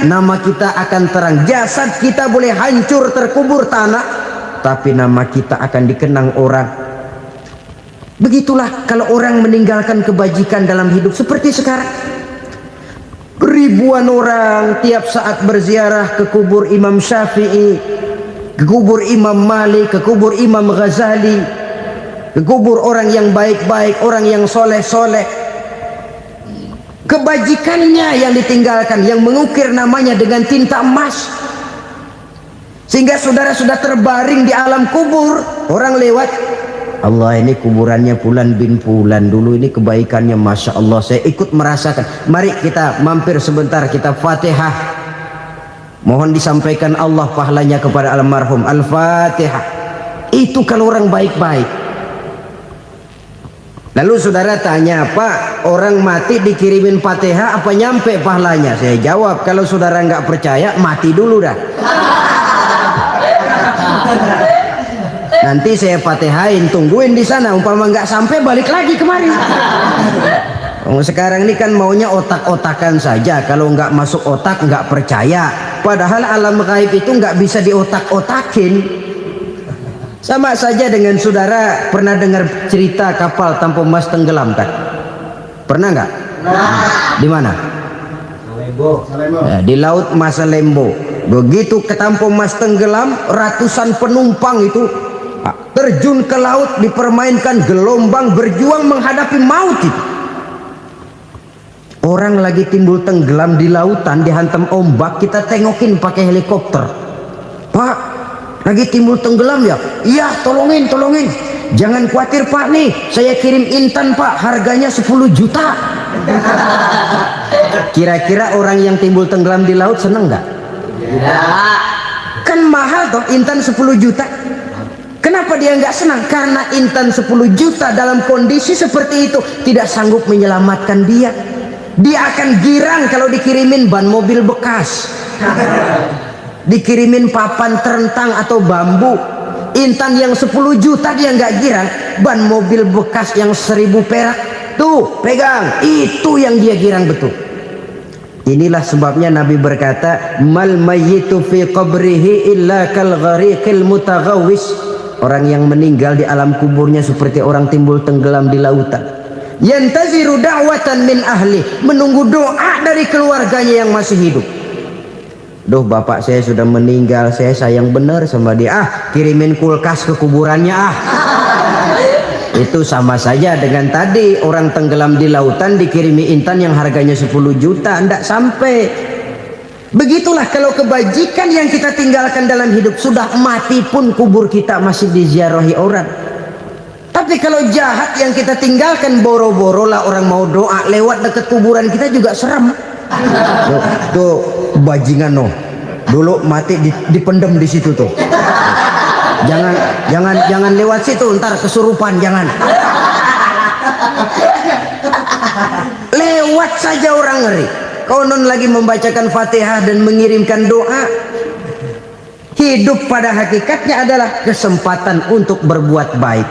nama kita akan terang, jasad kita boleh hancur terkubur tanah, tapi nama kita akan dikenang orang. Begitulah kalau orang meninggalkan kebajikan dalam hidup seperti sekarang. Ribuan orang tiap saat berziarah ke kubur Imam Syafi'i, ke kubur Imam Malik, ke kubur Imam Ghazali, ke kubur orang yang baik-baik, orang yang soleh-soleh. Kebajikannya yang ditinggalkan, yang mengukir namanya dengan tinta emas, sehingga saudara sudah terbaring di alam kubur. Orang lewat, Allah, ini kuburannya Fulan bin Fulan, dulu ini kebaikannya Masya Allah, saya ikut merasakan. Mari kita mampir sebentar, kita Fatihah, mohon disampaikan Allah pahalanya kepada almarhum. Al-Fatihah. Itu kalau orang baik-baik. Lalu saudara tanya, Pak, orang mati dikirimin Fatihah apa nyampe pahalanya? Saya jawab, kalau saudara nggak percaya, mati dulu dah. Nanti saya Fatihain, tungguin di sana. Umpama nggak sampai, balik lagi kemari. Sekarang ini kan maunya otak-otakan saja. Kalau nggak masuk otak, nggak percaya. Padahal alam gaib itu nggak bisa diotak-otakin. Sama saja dengan saudara pernah dengar cerita kapal tanpa emas tenggelam kan? Pernah nggak? Di mana? Salembo. Ya, di laut Masalembo. Begitu ketampung Mas tenggelam, ratusan penumpang itu terjun ke laut, dipermainkan gelombang, berjuang menghadapi maut itu. Orang lagi timbul tenggelam di lautan, dihantam ombak, kita tengokin pakai helikopter. Pak, lagi timbul tenggelam ya? Iya, tolongin. Jangan khawatir Pak, nih saya kirim intan Pak, harganya 10 juta. Kira-kira orang yang timbul tenggelam di laut seneng nggak? Tidak. Kan mahal toh intan 10 juta. Kenapa dia nggak senang? Karena intan 10 juta dalam kondisi seperti itu tidak sanggup menyelamatkan dia. Dia akan girang kalau dikirimin ban mobil bekas, dikirimin papan terentang atau bambu. Intan yang 10 juta dia nggak girang, ban mobil bekas yang 1000 perak tuh pegang, itu yang dia girang betul. Inilah sebabnya Nabi berkata, mal mayyitu fi qabrihi illa kal ghariqil mutaghawwis. Orang yang meninggal di alam kuburnya seperti orang timbul tenggelam di lautan. Yantaziru da'watan min ahli, menunggu doa dari keluarganya yang masih hidup. Duh, bapak saya sudah meninggal, saya sayang benar sama dia. Kirimin kulkas ke kuburannya Itu sama saja dengan tadi orang tenggelam di lautan dikirimi intan yang harganya 10 juta, ndak sampai. Begitulah kalau kebajikan yang kita tinggalkan dalam hidup, sudah mati pun kubur kita masih diziarahi orang. Tapi kalau jahat yang kita tinggalkan, boro-boro lah orang mau doa lewat dekat kuburan kita juga serem. Tuh bajingan no, dulu mati dipendem di situ tuh. Jangan lewat situ, ntar kesurupan, jangan. Lewat saja orang ngeri. Konon lagi membacakan Fatihah dan mengirimkan doa. Hidup pada hakikatnya adalah kesempatan untuk berbuat baik.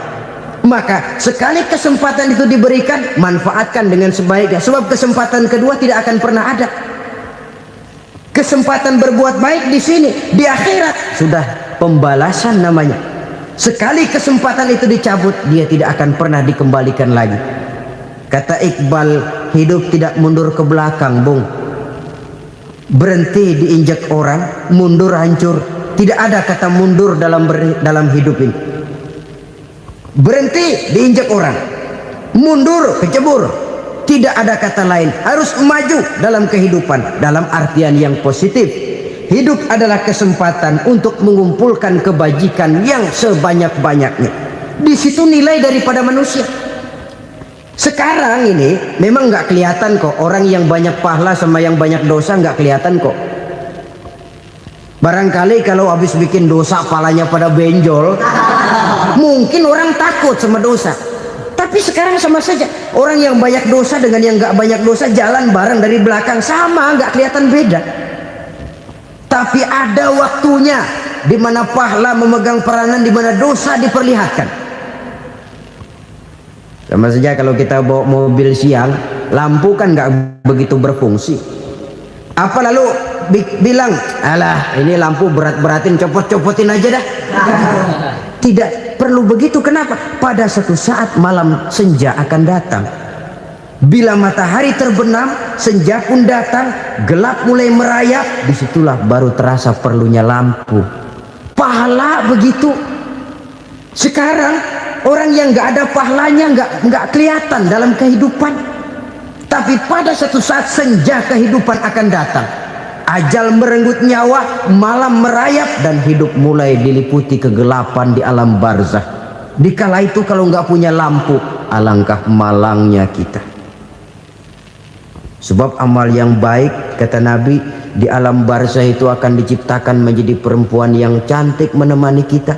Maka sekali kesempatan itu diberikan, manfaatkan dengan sebaiknya. Sebab kesempatan kedua tidak akan pernah ada. Kesempatan berbuat baik di sini, di akhirat sudah pembalasan namanya. Sekali kesempatan itu dicabut, dia tidak akan pernah dikembalikan lagi. Kata Iqbal, hidup tidak mundur ke belakang, Bung. Berhenti diinjak orang, mundur hancur. Tidak ada kata mundur dalam hidup ini. Berhenti diinjak orang, mundur kecebur. Tidak ada kata lain, harus maju dalam kehidupan dalam artian yang positif. Hidup adalah kesempatan untuk mengumpulkan kebajikan yang sebanyak-banyaknya. Di situ nilai daripada manusia. Sekarang ini memang nggak kelihatan kok, orang yang banyak pahala sama yang banyak dosa nggak kelihatan kok. Barangkali kalau habis bikin dosa palanya pada benjol, mungkin orang takut sama dosa. Tapi sekarang sama saja, orang yang banyak dosa dengan yang nggak banyak dosa jalan bareng dari belakang, sama, nggak kelihatan beda. Tapi ada waktunya di mana pahala memegang peranan, di mana dosa diperlihatkan. Sama saja kalau kita bawa mobil siang, lampu kan nggak begitu berfungsi. Apa lalu bilang, alah ini lampu berat-beratin, copot-copotin aja dah. Tidak perlu begitu. Kenapa? Pada suatu saat malam senja akan datang. Bila matahari terbenam, senja pun datang, gelap mulai merayap, disitulah baru terasa perlunya lampu. Pahala begitu. Sekarang orang yang nggak ada pahalanya nggak kelihatan dalam kehidupan. Tapi pada suatu saat senja kehidupan akan datang. Ajal merenggut nyawa, malam merayap, dan hidup mulai diliputi kegelapan di alam barzah. Dikala itu kalau nggak punya lampu, alangkah malangnya kita. Sebab amal yang baik, kata Nabi, di alam barzah itu akan diciptakan menjadi perempuan yang cantik menemani kita.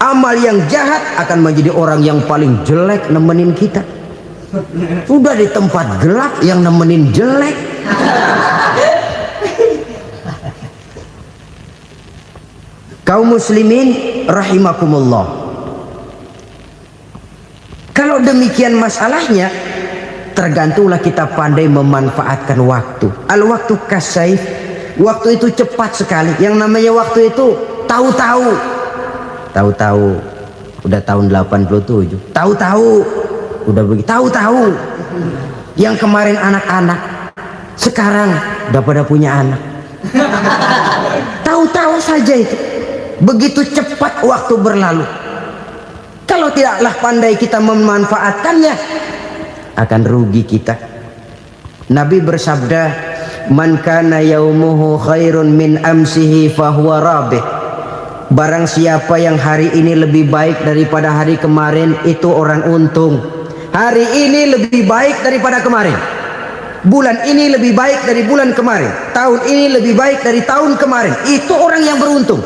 Amal yang jahat akan menjadi orang yang paling jelek nemenin kita. Udah di tempat gelap yang nemenin jelek. Kaum muslimin rahimakumullah. Kalau demikian masalahnya, tergantunglah kita pandai memanfaatkan waktu. Al-waktu kasayf, waktu itu cepat sekali. Yang namanya waktu itu tahu-tahu. Tahu-tahu udah tahun 87. Tahu-tahu udah begitu. Tahu-tahu yang kemarin anak-anak, sekarang udah pada punya anak. tahu-tahu saja itu. Begitu cepat waktu berlalu. Kalau tidaklah pandai kita memanfaatkannya, akan rugi kita. Nabi bersabda, "Man kana yaumuhu khairun min amsihi fahuwa rabih." Barang siapa yang hari ini lebih baik daripada hari kemarin, itu orang untung. Hari ini lebih baik daripada kemarin. Bulan ini lebih baik dari bulan kemarin. Tahun ini lebih baik dari tahun kemarin. Itu orang yang beruntung.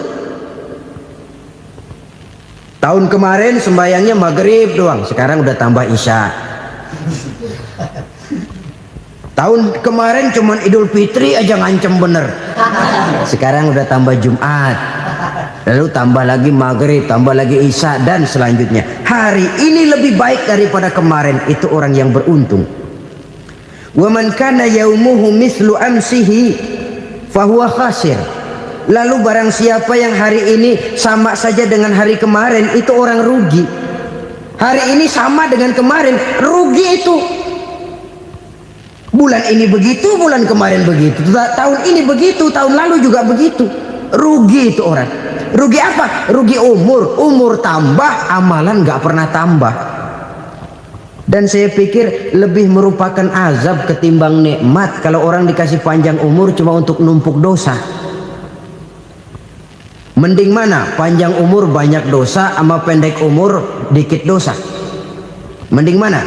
Tahun kemarin sembayangnya maghrib doang, sekarang udah tambah isya. Tahun kemarin cuman Idul Fitri aja ngancem bener, sekarang udah tambah Jumat, lalu tambah lagi maghrib, tambah lagi isya, dan selanjutnya. Hari ini lebih baik daripada kemarin, itu orang yang beruntung. Wa man kana yaumuhu mislu amsihi fahuwa khasir. Lalu barang siapa yang hari ini sama saja dengan hari kemarin, itu orang rugi. Hari ini sama dengan kemarin, rugi itu. Bulan ini begitu, bulan kemarin begitu, tahun ini begitu, tahun lalu juga begitu. Rugi itu orang. Rugi apa? Rugi umur. Umur tambah, amalan gak pernah tambah. Dan saya pikir lebih merupakan azab ketimbang nikmat kalau orang dikasih panjang umur cuma untuk numpuk dosa. Mending mana? Panjang umur banyak dosa sama pendek umur dikit dosa? Mending mana?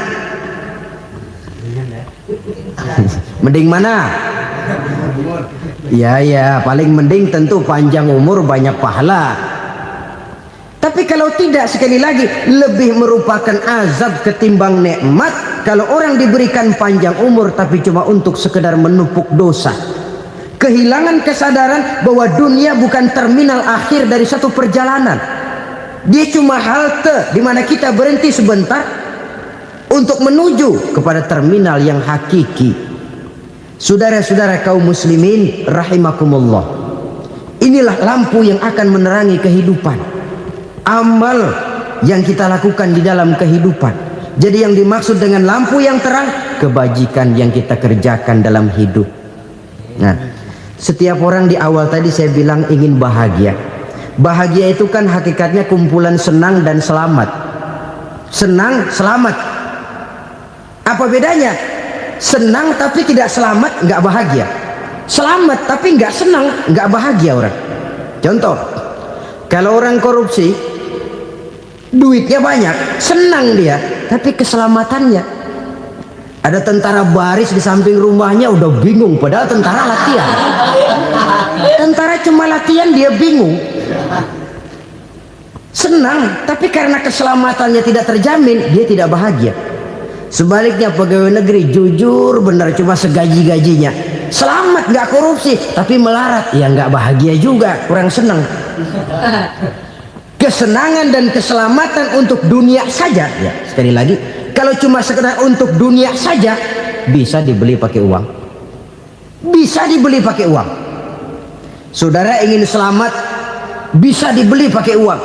Mending mana? Ya, paling mending tentu panjang umur banyak pahala. Tapi kalau tidak, sekali lagi, lebih merupakan azab ketimbang nikmat kalau orang diberikan panjang umur tapi cuma untuk sekedar menumpuk dosa. Kehilangan kesadaran bahwa dunia bukan terminal akhir dari satu perjalanan. Dia cuma halte di mana kita berhenti sebentar untuk menuju kepada terminal yang hakiki. Saudara-saudara kaum muslimin rahimakumullah, inilah lampu yang akan menerangi kehidupan, amal yang kita lakukan di dalam kehidupan. Jadi yang dimaksud dengan lampu yang terang, kebajikan yang kita kerjakan dalam hidup. Nah, setiap orang di awal tadi saya bilang ingin bahagia. Bahagia itu kan hakikatnya kumpulan senang dan selamat. Senang, selamat. Apa bedanya? Senang tapi tidak selamat, nggak bahagia. Selamat tapi nggak senang, nggak bahagia orang. Contoh, kalau orang korupsi, duitnya banyak, senang dia, tapi keselamatannya. Ada tentara baris di samping rumahnya udah bingung, padahal tentara latihan. Tentara cuma latihan, dia bingung. Senang, tapi karena keselamatannya tidak terjamin, dia tidak bahagia. Sebaliknya pegawai negeri jujur benar, cuma segaji-gajinya, selamat nggak korupsi tapi melarat, ya nggak bahagia juga, kurang senang. Kesenangan dan keselamatan untuk dunia saja, ya sekali lagi, kalau cuma sekedar untuk dunia saja, bisa dibeli pakai uang, bisa dibeli pakai uang. Saudara ingin selamat, bisa dibeli pakai uang.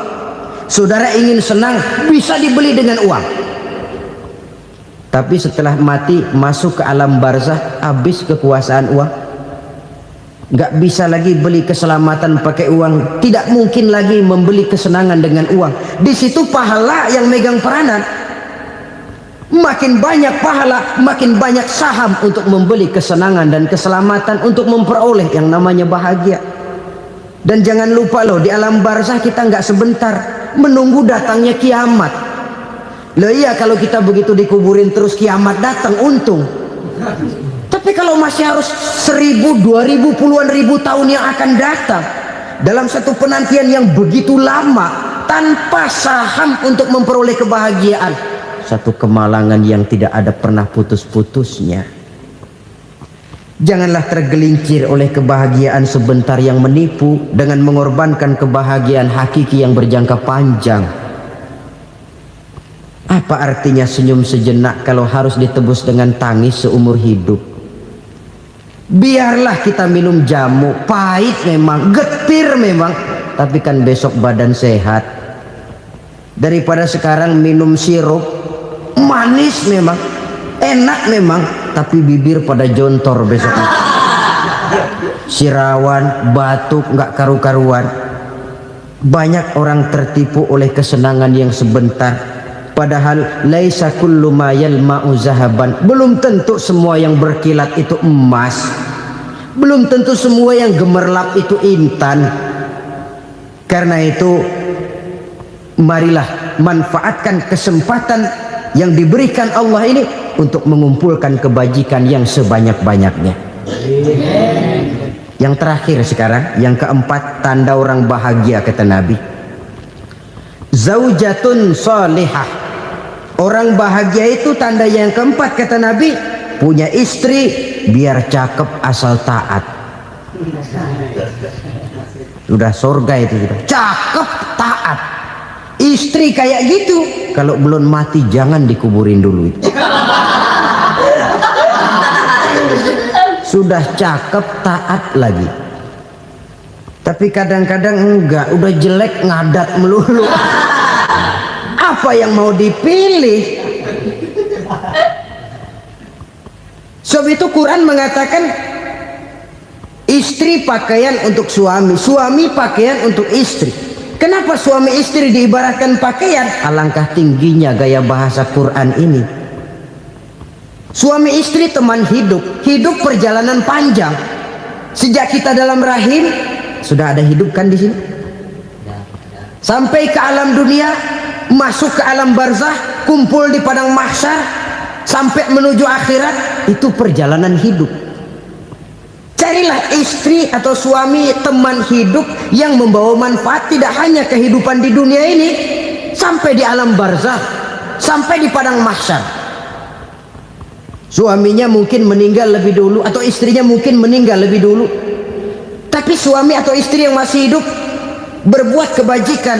Saudara ingin senang, bisa dibeli dengan uang. Tapi setelah mati masuk ke alam barzah, habis kekuasaan uang. Nggak bisa lagi beli keselamatan pakai uang, tidak mungkin lagi membeli kesenangan dengan uang. Di situ pahala yang megang peranan. Makin banyak pahala, makin banyak saham untuk membeli kesenangan dan keselamatan, untuk memperoleh yang namanya bahagia. Dan jangan lupa loh, di alam barzah kita nggak sebentar, menunggu datangnya kiamat. Loh iya, kalau kita begitu dikuburin terus kiamat datang, untung. Tapi kalau masih harus 1000, 2000, puluhan ribu tahun yang akan datang, dalam satu penantian yang begitu lama, tanpa saham untuk memperoleh kebahagiaan, satu kemalangan yang tidak ada pernah putus-putusnya. Janganlah tergelincir oleh kebahagiaan sebentar yang menipu dengan mengorbankan kebahagiaan hakiki yang berjangka panjang. Apa artinya senyum sejenak kalau harus ditebus dengan tangis seumur hidup? Biarlah kita minum jamu, pahit memang, getir memang, tapi kan besok badan sehat. Daripada sekarang minum sirup, manis memang, enak memang, tapi bibir pada jontor besoknya. sirawan, batuk, nggak karu-karuan. Banyak orang tertipu oleh kesenangan yang sebentar, padahal laisa kullu ma yalma'u zahaban. Belum tentu semua yang berkilat itu emas, belum tentu semua yang gemerlap itu intan. Karena itu marilah manfaatkan kesempatan yang diberikan Allah ini untuk mengumpulkan kebajikan yang sebanyak-banyaknya. Yang terakhir sekarang, yang keempat, tanda orang bahagia kata Nabi. Zaujatun salihah. Orang bahagia itu tanda yang keempat kata Nabi, punya istri biar cakep asal taat. Sudah surga itu sudah. Cakep taat. Istri kayak gitu, kalau belum mati jangan dikuburin dulu itu. Sudah cakep taat lagi, tapi kadang-kadang enggak, udah jelek ngadat melulu. Apa yang mau dipilih? Sebab itu Quran mengatakan istri pakaian untuk suami, suami pakaian untuk istri. Kenapa suami istri diibaratkan pakaian? Alangkah tingginya gaya bahasa Quran ini. Suami istri teman hidup, hidup perjalanan panjang. Sejak kita dalam rahim sudah ada hidup kan di sini. Sampai ke alam dunia, masuk ke alam barzah, kumpul di padang mahsyar, sampai menuju akhirat, itu perjalanan hidup. Carilah istri atau suami teman hidup yang membawa manfaat tidak hanya kehidupan di dunia ini, sampai di alam barzah, sampai di padang mahsyar. Suaminya mungkin meninggal lebih dulu, atau istrinya mungkin meninggal lebih dulu, tapi suami atau istri yang masih hidup berbuat kebajikan.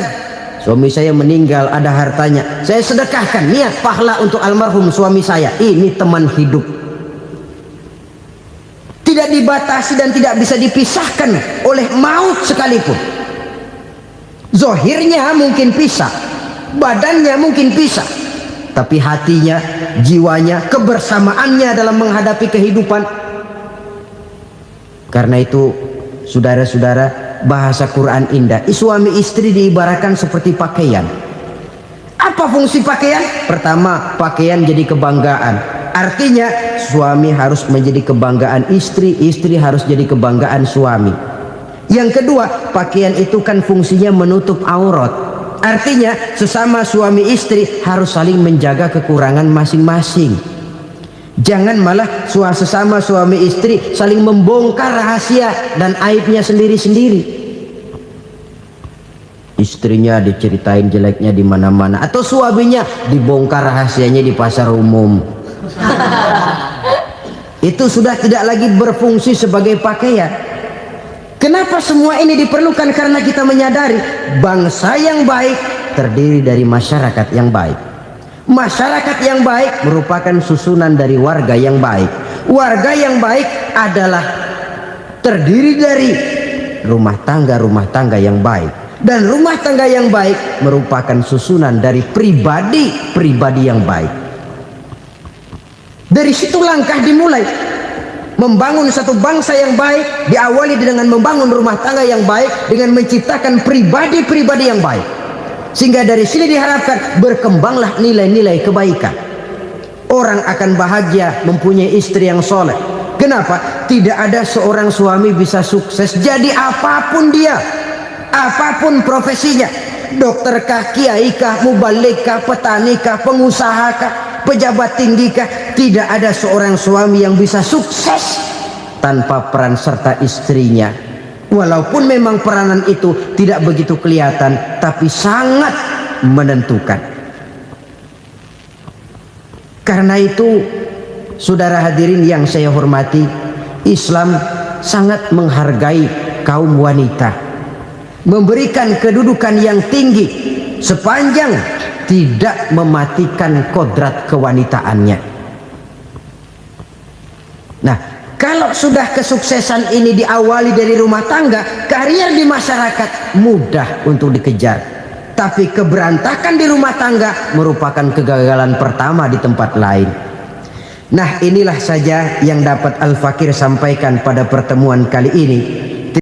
Suami saya meninggal, ada hartanya, saya sedekahkan, niat pahala untuk almarhum suami saya. Ini teman hidup, tidak dibatasi dan tidak bisa dipisahkan oleh maut sekalipun. Zohirnya mungkin pisah, badannya mungkin pisah, tapi hatinya, jiwanya, kebersamaannya dalam menghadapi kehidupan. Karena itu saudara-saudara, bahasa Quran indah. Suami istri diibaratkan seperti pakaian. Apa fungsi pakaian? Pertama, pakaian jadi kebanggaan. Artinya suami harus menjadi kebanggaan istri, istri harus jadi kebanggaan suami. Yang kedua, pakaian itu kan fungsinya menutup aurat. Artinya sesama suami istri harus saling menjaga kekurangan masing-masing. Jangan malah sesama suami istri saling membongkar rahasia dan aibnya sendiri-sendiri. Istrinya diceritain jeleknya di mana-mana, atau suaminya dibongkar rahasianya di pasar umum. Itu sudah tidak lagi berfungsi sebagai pakaian. Kenapa semua ini diperlukan? Karena kita menyadari bangsa yang baik terdiri dari masyarakat yang baik. Masyarakat yang baik merupakan susunan dari warga yang baik. Warga yang baik adalah terdiri dari rumah tangga yang baik. Dan rumah tangga yang baik merupakan susunan dari pribadi yang baik. Dari situ langkah dimulai. Membangun satu bangsa yang baik diawali dengan membangun rumah tangga yang baik, dengan menciptakan pribadi-pribadi yang baik. Sehingga dari sini diharapkan berkembanglah nilai-nilai kebaikan. Orang akan bahagia mempunyai istri yang soleh. Kenapa? Tidak ada seorang suami bisa sukses jadi apapun dia, apapun profesinya. Dokterkah, kiaikah, mubalikah, petanikah, pengusahakah, pejabat tinggikah, tidak ada seorang suami yang bisa sukses tanpa peran serta istrinya. Walaupun memang peranan itu tidak begitu kelihatan, tapi sangat menentukan. Karena itu, saudara hadirin yang saya hormati, Islam sangat menghargai kaum wanita, memberikan kedudukan yang tinggi sepanjang tidak mematikan kodrat kewanitaannya. Nah, kalau sudah kesuksesan ini diawali dari rumah tangga, karier di masyarakat mudah untuk dikejar. Tapi keberantakan di rumah tangga merupakan kegagalan pertama di tempat lain. Nah, inilah saja yang dapat Al-Fakir sampaikan pada pertemuan kali ini.